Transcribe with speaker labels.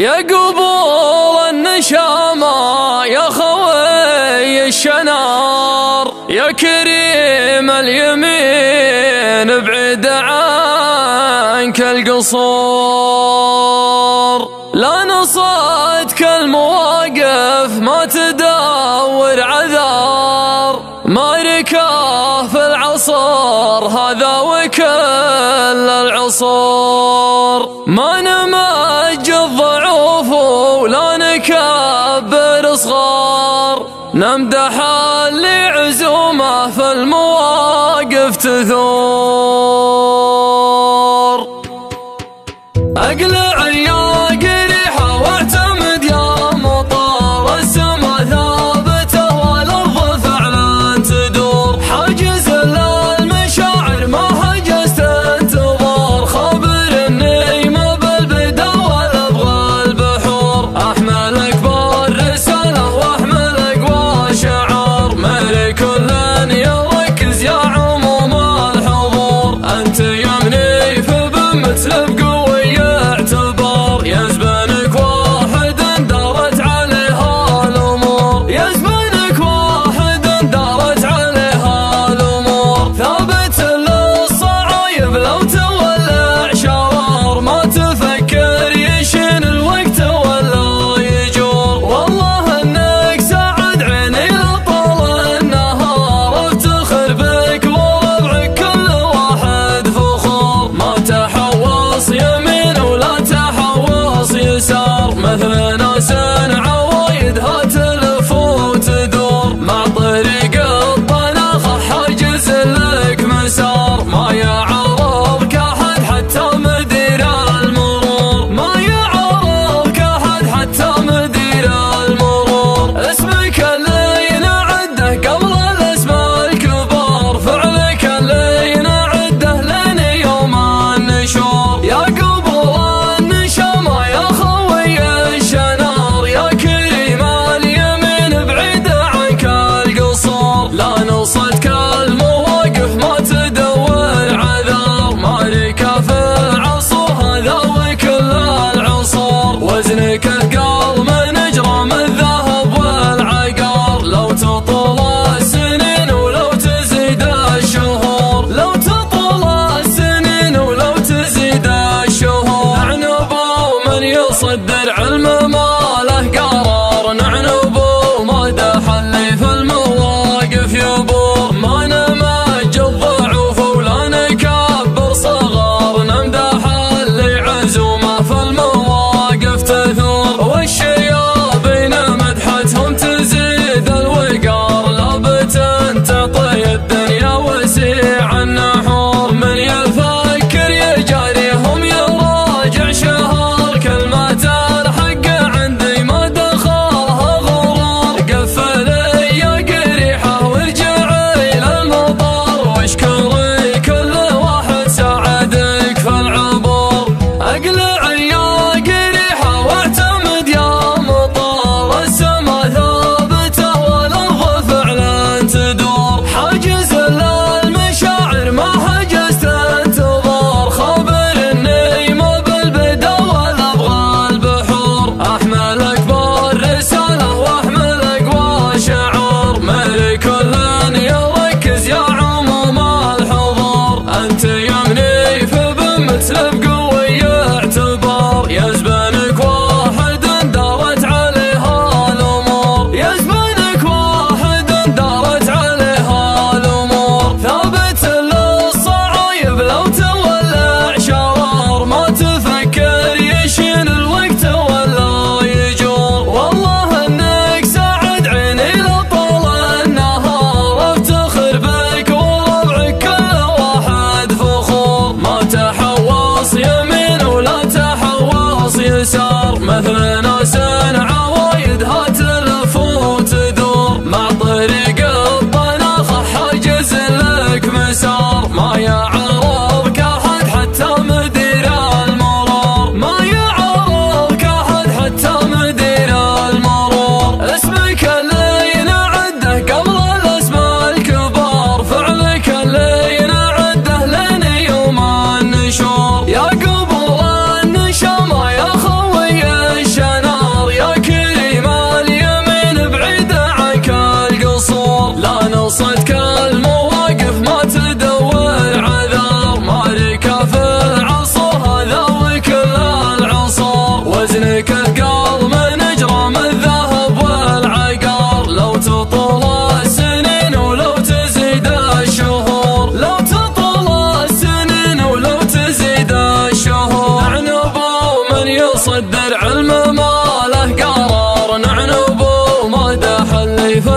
Speaker 1: يا قبول النشامة يا خوي الشنار، يا كريم اليمين ابعد عنك القصور. لا نصتك المواقف ما تدور عذار، ما ركاه في العصر هذا وكل العصور. ما نمج الضعوف ولا نكبر صغار، نمدح اللي عزومه في المواقف تثور. اقلع يا قريحة واعتمد يا مطار، السما ثابتة والارض فعلا تدور. حاجز للمشاعر ما حجزت انتظار، خبرني ما بالبدا ولا ابغى البحور. احملك بالرسالة واحملك وشعار، مالي كل يركز يا عموم الحضور. انت يمني في بمثل بقوي اعتبار، يا زبنك واحد دارت عليها الامور. يا زبنك واحد دارت عليها الامور. ثابت للصعايب لو تولع شرار، ما تفكر يشين الوقت ولا يجور. والله انك سعد عيني لطول النهار، افتخر بك وربعك كل واحد فخور. ما تحوص يمين ولا تحوص يسار، مثل ناس عوايدها تلف وتدور. مع طريق الطناخة حاجز لك مسار، ما يعرضك احد حتى مدير المرور. ما يعرضك احد حتى مدير المرور. اسمك اللي نعده قبل الاسماء الكبار، فعلك اللي نعده لين يوم النشور. يا قبول النشامة يا خوي الشنار، يا كريم اليمين بعيد عنك القصور. لا نصتك المواقف ما تدور عذار، ما ركا في العصر هذا وكل العصور. وزنك اثقال من اجرام الذهب والعقار، لو تطول السنين ولو تزيد الشهور. لو تطول السنين ولو تزيد الشهور. نعنبوا من يصدر علم ما له قرار، نعنبوا مدح اللي في المواقف يبور. ما نمج الضعوف ولا نكبر صغار، نمدح اللي عزومه في المواقف تثور. والشيابين مدحتهم تزيد الوقار، لابد تعطي الدنيا وسيع النحور. من يفكر يجاريهم يراجع شهر، كلمة الحق عندي ما دخلها غرار. قفلي يا قريحة وارجعي للمطار، واشكري كل واحد ساعدك في العبور. اقلع يا قريحة واعتمد يا مطار، السما ثابتة والارض فعلا تدور. حاجز للمشاعر ما حجزت انتظار، خبرني ما بالبدا ولا ابغى البحور. احملك بالرسالة واحملك وشعار، مالي كل يركز يا عموم الحضور. انت يمني في بمثل بقوي اعتبار، يا زبنك واحد دارت عليها الامور. يا زبنك واحد دارت عليها الامور. ثابت للصعايب لو تولع شرار، ما تفكر يشين الوقت ولا يجور. والله انك سعد عيني لطول النهار، افتخر بك وربعك كل واحد فخور. ما تحوص يمين ولا تحوص يسار، مثل ناس عوايدها تلف وتدور. مع طريق الطناخة حاجز لك مسار، ما يعرضك احد حتى مدير المرور. ما يعرضك احد حتى مدير المرور. اسمك اللي نعده قبل الاسماء الكبار، فعلك اللي نعده لين يوم النشور. يا قبول النشامة يا خوي الشنار، العلم ما له قرار، نعنب ومدح اللي في